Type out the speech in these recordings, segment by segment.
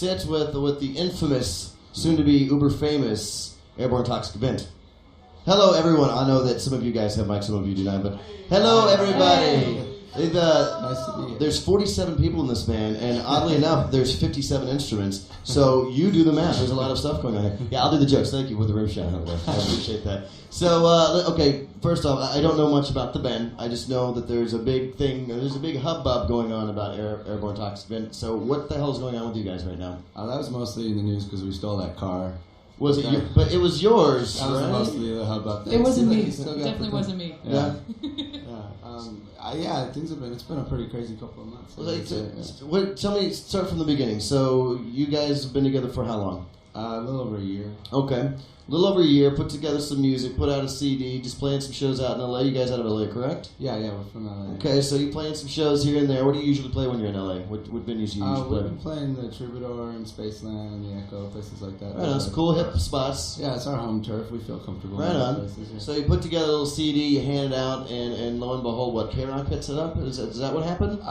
sit with the infamous, soon-to-be uber-famous Airborne Toxic Event. Hello, everyone. I know that some of you guys have mics, some of you do not, but hello, everybody. Nice to be here. There's 47 people in this band, and oddly enough, there's 57 instruments. So you do the math. There's a lot of stuff going on here. Yeah, I'll do the jokes. Thank you with the rim shot. I appreciate that. So, okay, first off, I don't know much about the band. I just know that there's a big thing, there's a big hubbub going on about Airborne Toxic Event. So what the hell is going on with you guys right now? That was mostly in the news because we stole that car. Was it your, but it was yours, That was right? mostly the hubbub. It wasn't me. It Definitely wasn't me. Yeah. Yeah, it's been a pretty crazy couple of months. Start from the beginning. So you guys have been together for how long? A little over a year. Okay. A little over a year, put together some music, put out a CD, just playing some shows out in LA. You guys out of LA, correct? Yeah, we're from LA. Okay, so you're playing some shows here and there. What do you usually play when you're in LA? What venues do you usually play? We've been playing the Troubadour and Spaceland and the Echo, places like that. Right on, some cool hip spots. Yeah, it's our home turf. We feel comfortable. Right in those on. places, yeah. So you put together a little CD, you hand it out, and lo and behold, what, K-Rock picks it up? Is that what happened?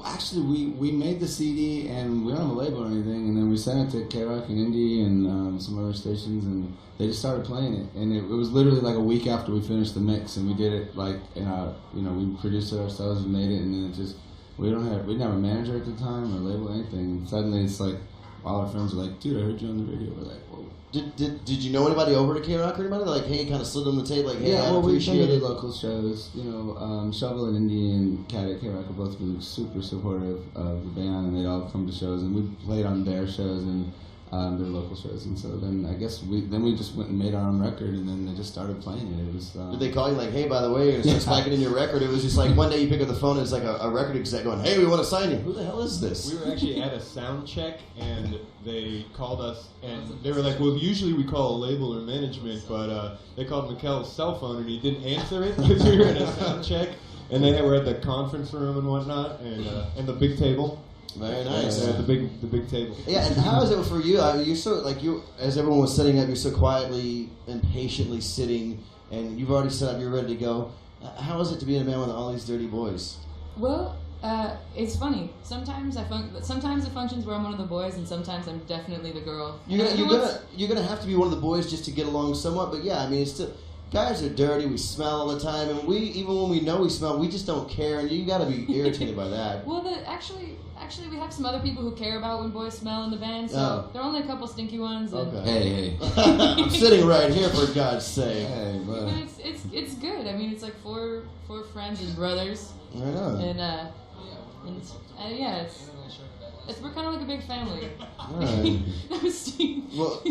Actually, we made the CD, and we don't have a label or anything, and then we sent it to K-Rock and Indie and some other stations, and they just started playing it. And it was literally like a week after we finished the mix, and we did it like we produced it ourselves and made it, and then it just we didn't have a manager at the time or label anything. And suddenly it's like all our friends were like, "Dude, I heard you on the radio." We're like, "Whoa." Did you know anybody over to K-Rock or anybody? Like, hey, kind of slid on the tape, like, hey, Yeah, I well, we've been appreciate to it. the local shows. Shovel and Indie and Cat at K-Rock have both been super supportive of the band, and they'd all come to shows, and we played on their shows and their local shows. And so then I guess we just went and made our own record, and then they just started playing it. It was. Did they call you like, hey, by the way, you're going to start spiking in your record? It was just like one day you pick up the phone and it's like a record exec going, hey, we want to sign you. Who the hell is this? We were actually at a sound check, and they called us, and they were like, well, usually we call a label or management, but they called Mikel's cell phone, and he didn't answer it because we were in a sound check, and they were at the conference room and whatnot, and the big table. Very nice. The big table. Yeah, and how is it for you? You're so, as everyone was setting up, you're so quietly and patiently sitting, and you've already set up, you're ready to go. How is it to be in a band with all these dirty boys? Well, it's funny. Sometimes sometimes it functions where I'm one of the boys, and sometimes I'm definitely the girl. You're gonna have to be one of the boys just to get along somewhat, but yeah, I mean, it's still, guys are dirty, we smell all the time, and even when we know we smell, we just don't care, and you gotta be irritated by that. Well, actually, we have some other people who care about when boys smell in the band, so there are only a couple stinky ones. And Okay. Hey. I'm sitting right here, for God's sake. Hey, but it's good. I mean, it's like four friends and brothers. Right on. And yeah, we're kind of like a big family. All right. That was Steve. Well,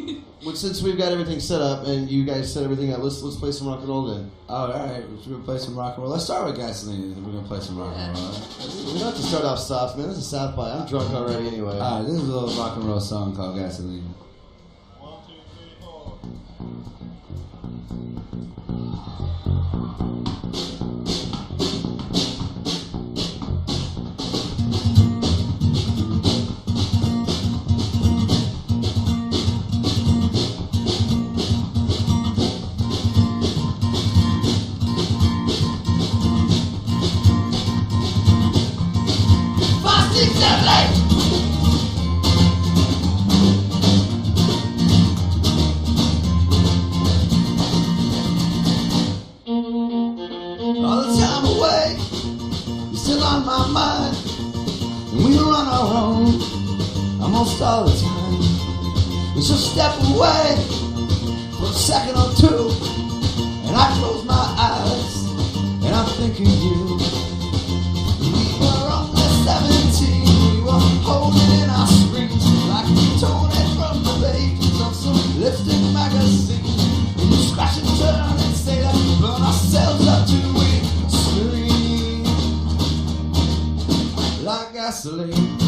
since we've got everything set up and you guys set everything up, let's play some rock and roll then. Oh, all right. We're gonna play some rock and roll. Let's start with Gasoline. We're gonna play some rock and roll. We don't have to start off soft, man. This is South by. I'm drunk already anyway. This is a little rock and roll song called Gasoline. 1, 2, 3, 4. All the time away, you're still on my mind. And we run our own almost all the time. And so step away for a second or two, and I close my eyes, and I'm thinking you. We were only 17, we were holding in our screens like we torn it from the pages of some lipstick magazine. And you scratch and turn and say that we burn ourselves up till we scream like gasoline.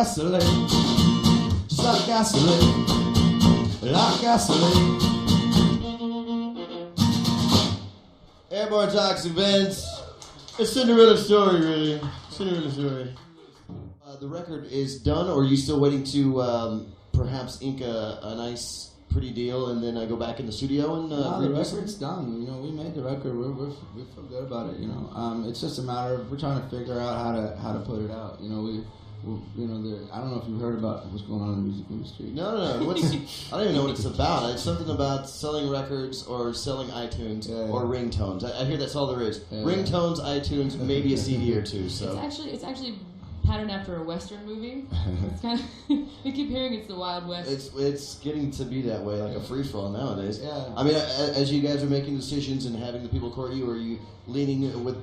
gasoline, just like gasoline, like gasoline. Airborne Toxic Event. A Cinderella story, really. Cinderella story. The record is done, or are you still waiting to perhaps ink a nice, pretty deal and then go back in the studio and No, the reduce it? record's done. You know, we made the record. We feel good about it. You know, it's just a matter of we're trying to figure out how to put it out. You know, I don't know if you've heard about what's going on in the music industry. No. I don't even know what it's about. It's something about selling records or selling iTunes or ringtones. I hear that's all there is. Yeah. Ringtones, iTunes, maybe a CD or two. So It's actually patterned after a Western movie. It's kind of we keep hearing it's the Wild West. it's getting to be that way, like a free for all nowadays. Yeah. I mean, as you guys are making decisions and having the people court you, are you leaning with?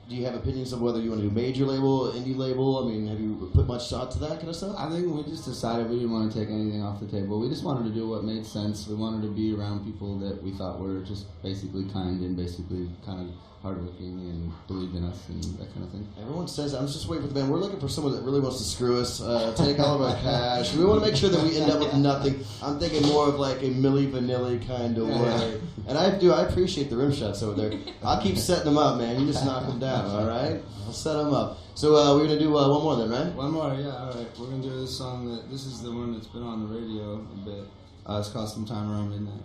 Do you have opinions of whether you want to do major label, indie label? I mean, have you put much thought to that kind of stuff? I think we just decided we didn't want to take anything off the table. We just wanted to do what made sense. We wanted to be around people that we thought were just basically kind and basically kind of hardworking and believed in us and that kind of thing. Everyone says, I'm just waiting for the band. We're looking for someone that really wants to screw us, take all of our cash. We want to make sure that we end up with nothing. I'm thinking more of like a Milli Vanilli kind of way. And I appreciate the rim shots over there. I'll keep setting them up, man. You just knock them down, all right? I'll set them up. So we're going to do one more then, right? One more, yeah, all right. We're going to do this song. This is the one that's been on the radio a bit. It's called Sometime Around Midnight.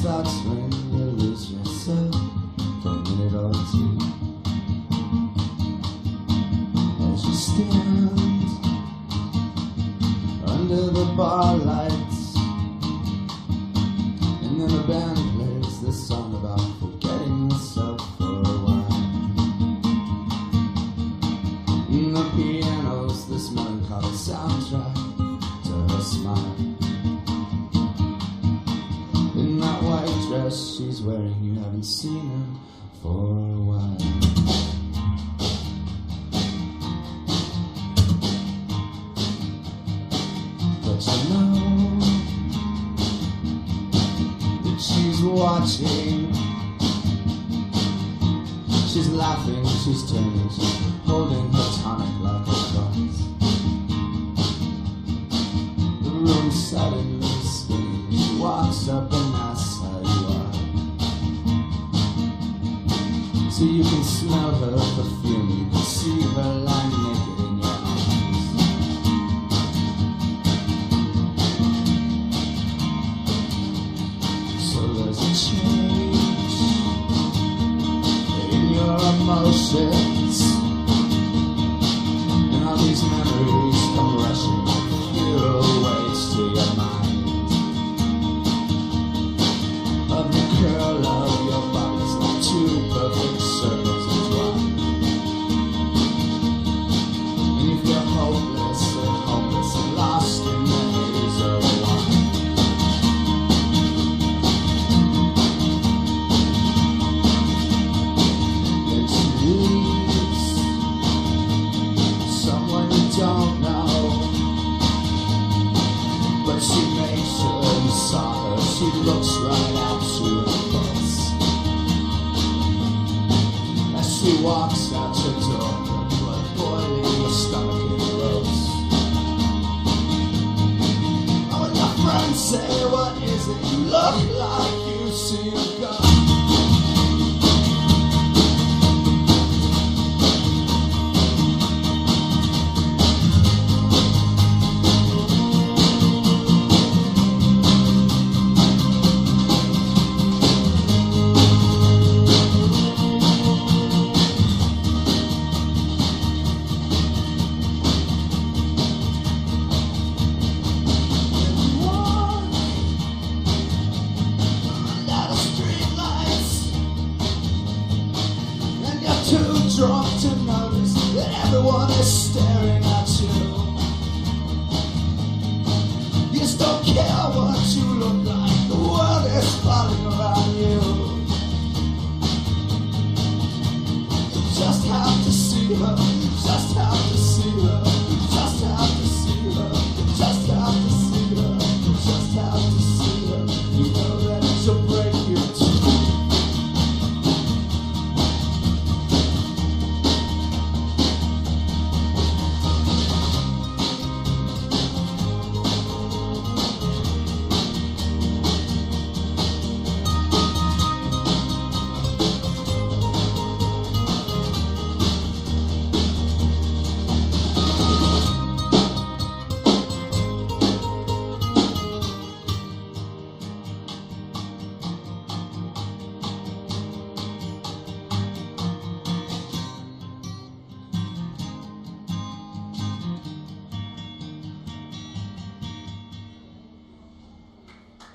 That's when you lose yourself for a minute or two. As you stand under the bar lights, and then the band plays this song about forgetting yourself for a while. And the piano's this melancholy soundtrack to her smile. In that white dress she's wearing, you haven't seen her for a while. But you know that she's watching. She's laughing, she's turning, she's holding her tonic like a cross. The room suddenly spinning, she walks up and asks how you are. So you can smell her perfume, you can see her lying naked in your arms. So there's a change in your emotions, and all these memories come rushing like fuel waves to your mind. Of the curl of your bodies like two perfect circles entwined. And you feel hopeless and lost in the haze of wine. Then she leaves someone you don't know, but she makes sure you saw her. She looks right at you in face as she walks out your door, her blood boiling, your stomach in roast. Oh, when your friends say, what is it you look like? You see a gun. her, just have to see her, just have to see her, just have to see her, just have to see her. You know that she'll break your teeth.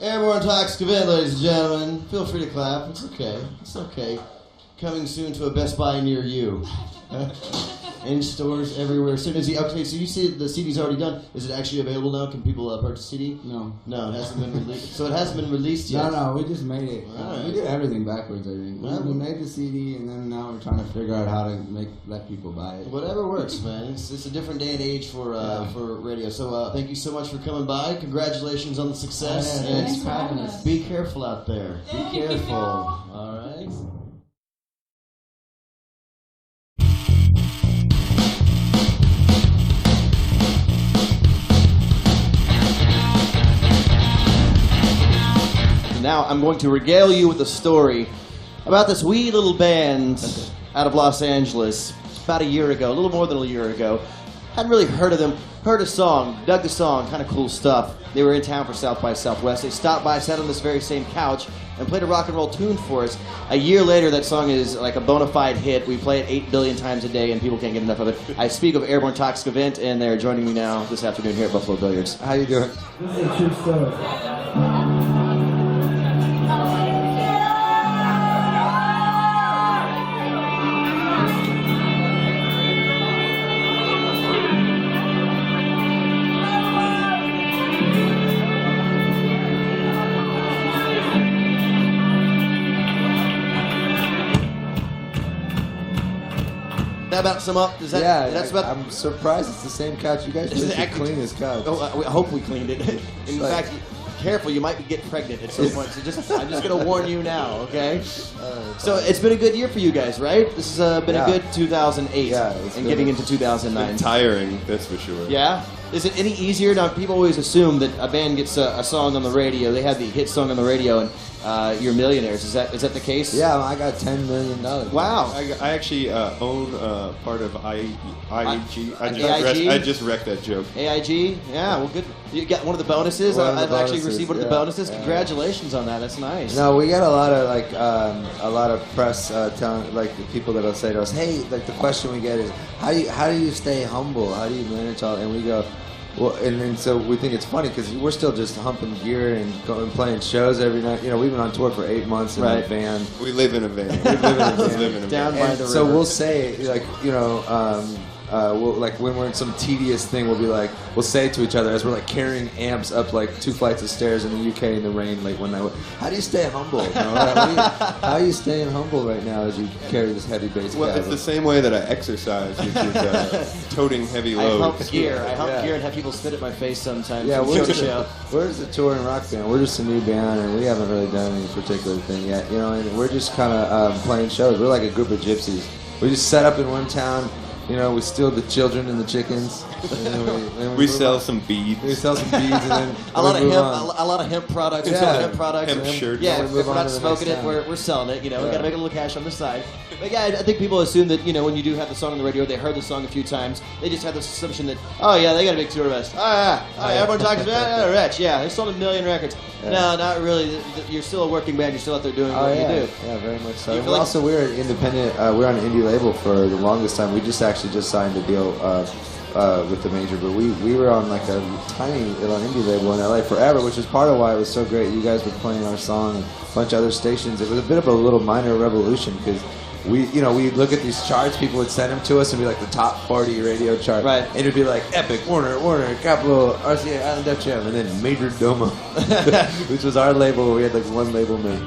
Airborne Toxic Event, ladies and gentlemen. Feel free to clap. It's okay. It's okay. Coming soon to a Best Buy near you. In stores everywhere. Soon as okay, so you see the CD's already done. Is it actually available now? Can people purchase CD? No. No, it hasn't been released. So it hasn't been released yet. No, we just made it. Alright. We did everything backwards, I think. We made the CD, and then now we're trying to figure out how to let people buy it. Whatever works, man. It's a different day and age for radio. So thank you so much for coming by. Congratulations on the success. Yeah, and thanks for having us. be careful out there. Thank Be you. careful. All right. Now I'm going to regale you with a story about this wee little band out of Los Angeles about a year ago, a little more than a year ago. Hadn't really heard of them, heard a song, dug the song, kind of cool stuff. They were in town for South by Southwest. They stopped by, sat on this very same couch, and played a rock and roll tune for us. A year later, that song is like a bona fide hit. We play it 8 billion times a day, and people can't get enough of it. I speak of Airborne Toxic Event, and they're joining me now this afternoon here at Buffalo Billiards. How you doing? This is a true story. That about sum up? Is that, Yeah, that's about. I'm surprised it's the same couch. You guys Is did it the actually- cleanest couch. Oh, I hope we cleaned it. In Like- fact, careful, you might get pregnant at some point. So I'm just going to warn you now, okay? So it's been a good year for you guys, right? This has been a Yeah. good 2008 Yeah, it's and been- getting into 2009. Tiring, that's for sure. Yeah? Is it any easier? Now, people always assume that a band gets a song on the radio. They have the hit song on the radio, and you're millionaires. Is that the case? Yeah, I got $10 million. Wow. I actually own part of IEG. AIG? I just wrecked that joke. AIG? Yeah, well, good. You got one of the bonuses? One of the I've actually bonuses, received one of the yeah. bonuses. Yeah. Congratulations on that. That's nice. No, we get a lot of a lot of press telling the people that'll say to us, "Hey, the question we get is how do you stay humble? How do you manage all?" And we go, well, and so we think it's funny because we're still just humping gear and going playing shows every night. You know, we've been on tour for 8 months in a van. We live in a van. We live in a van. live in a Down van. by the So river. we'll say we'll, like when we're in some tedious thing, we'll say to each other as we're like carrying amps up like 2 flights of stairs in the UK in the rain late one night. How do you stay humble? You know, how are you staying humble right now as you carry this heavy bass? Well, it's the same way that I exercise, which is toting heavy I loads. hump gear. I hump Yeah. gear and have people spit at my face sometimes. Yeah, from show to show. we're just a touring rock band. We're just a new band, and we haven't really done any particular thing yet. You know, and we're just kind of playing shows. We're like a group of gypsies. We just set up in one town. You know, we steal the children and the chickens. And then We move sell on. some beads. We sell some beads and then A lot of move hemp, on. a lot of hemp products. We Yeah. sell hemp products. Hemp shirts. Yeah, We if move we're on not to the smoking next it, town. we're selling it. You know, we Yeah. got to make a little cash on the side. But yeah, I think people assume that, you know, when you do have the song on the radio, they heard the song a few times. They just have this assumption that, oh yeah, they got a big tour bus. Oh yeah, everyone talks about it. Rich. Yeah, they sold 1 million records. Yeah. No, not really. You're still a working band. You're still out there doing Oh what yeah, you do. yeah, very much so. You And feel like- also, we're an independent. We're on an indie label for the longest time. We just signed a deal with the major, but we were on like a tiny little indie label in LA forever, which is part of why it was so great. You guys were playing our song and a bunch of other stations. It was a bit of a little minor revolution because we look at these charts. People would send them to us and be like the top 40 radio chart, Right. And it'd be like Epic, Warner, Capitol, RCA, Island FM, and then Majordomo, which was our label. Where we had like one label mate.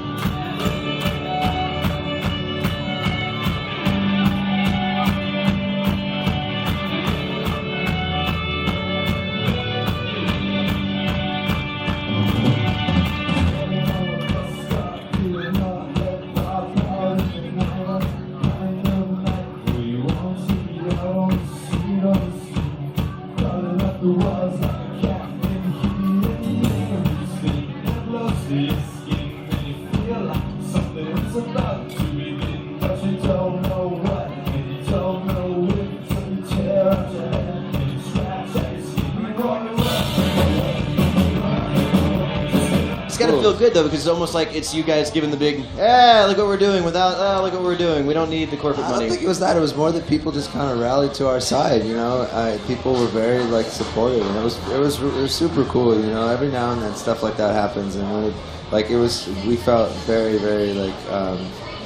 It's gotta feel good though, because it's almost like it's you guys giving the big, look what we're doing without, look what we're doing. We don't need the corporate I money. don't think it was that. It was more that people just kind of rallied to our side. You know, people were very like supportive, and it was super cool. You know, every now and then stuff like that happens, and we felt very, very like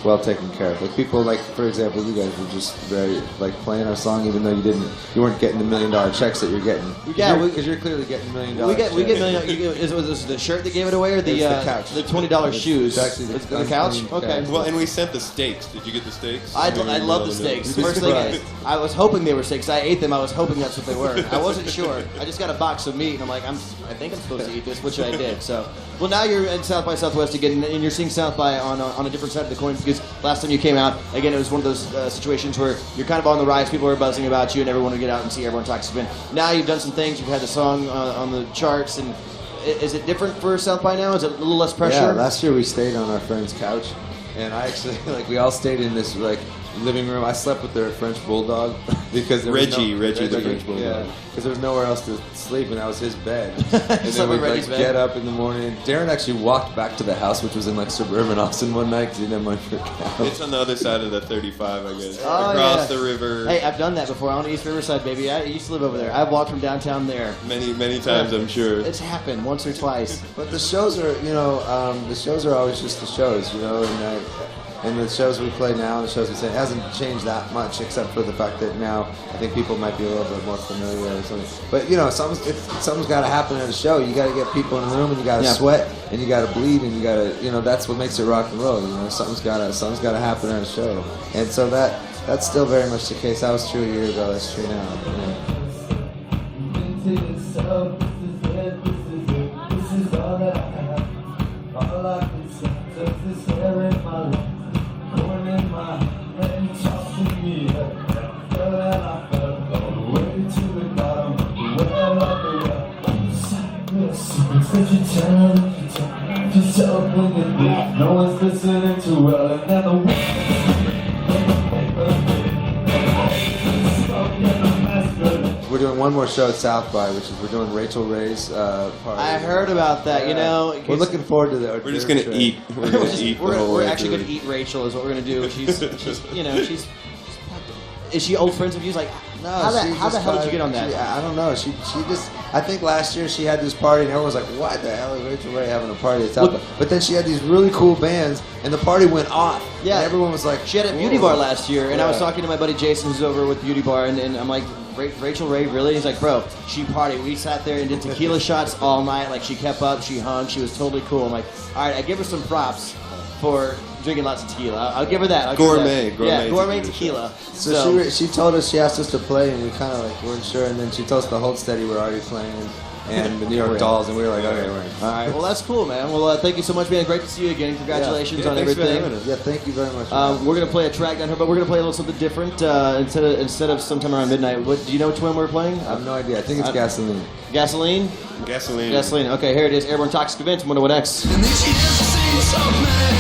well taken care of. Like people, like for example, you guys were just very like playing our song, even though you weren't getting the $1 million checks that you're getting. Yeah, because you're clearly getting $1 million. We get $1 million. Was it the shirt that gave it away, or the couch? The $20 shoes? It's actually the couch. Okay. Well, and we sent the steaks. Did you get the steaks? I love the steaks. First thing, I was hoping they were steaks. I ate them. I was hoping that's what they were. I wasn't sure. I just got a box of meat, and I'm like, I think I'm supposed to eat this, which I did. So, well, now you're in South by Southwest again, and you're seeing South by on a different side of the coin, because last time you came out, again, it was one of those situations where you're kind of on the rise. People are buzzing about you, and everyone will get out and see Airborne Toxic Event. Now you've done some things. You've had the song on the charts, and is it different for South by now? Is it a little less pressure? Yeah, last year we stayed on our friend's couch, and I actually we all stayed in this living room. I slept with their French bulldog because there Reggie was the French bulldog. Yeah, because there was nowhere else to sleep, and that was his bed. And Slept then we'd with Reggie's bed. get up in the morning. Darren actually walked back to the house, which was in suburban Austin one night because he didn't have money for a cab. It's on the other side of the 35, I guess. Oh, Across yeah. the river. Hey, I've done that before. On East Riverside, baby. I used to live over there. I've walked from downtown there. Many times, I'm sure. It's happened once or twice. But the shows are, the shows are always just the shows, and the shows we play now and the shows we say, it hasn't changed that much, except for the fact that now I think people might be a little bit more familiar or something. But something's got to happen at a show. You got to get people in the room, and you got to sweat, and you got to bleed, and you got to, that's what makes it rock and roll. Something's got to happen at a show, and so that's still very much the case. That was true a year ago. That's true now. No one's listening too well, and then We're doing one more show at South by, which is we're doing Rachel Ray's party. I heard about that. We're looking forward to that. We're just gonna eat. We're gonna eat. We're actually going to eat Rachel. Is what we're going to do. She's is she old friends with you? Like, No, how the hell did you get on that? I don't know. She just. I think last year she had this party and everyone was like, "Why the hell is Rachel Ray having a party at South by?" But then she had these really cool bands and the party went off. Yeah, and everyone was like, she had a beauty bar last year, and I was talking to my buddy Jason, who's over with Beauty Bar, and I'm like, Rachel Ray, really? He's like, bro, she partied. We sat there and did tequila shots all night. Like, she kept up, she hung, she was totally cool. I'm like, all right, I give her some props for drinking lots of tequila. I'll give her that. Gourmet tequila. So she told us she asked us to play, and we kind of weren't sure. And then she told us the Hold Steady were already playing, and the New York Dolls, and we were like, okay, we're in. All right, well, that's cool, man. Well, thank you so much, man. Great to see you again. Congratulations on everything. Yeah, thank you very much. We're gonna play a track down here, but we're gonna play a little something different instead of sometime around midnight. What do you know which one we're playing? I have no idea. I think it's Gasoline. Gasoline. Gasoline. Gasoline. Okay, here it is. Airborne Toxic Event. 101X. And then she has seen so many.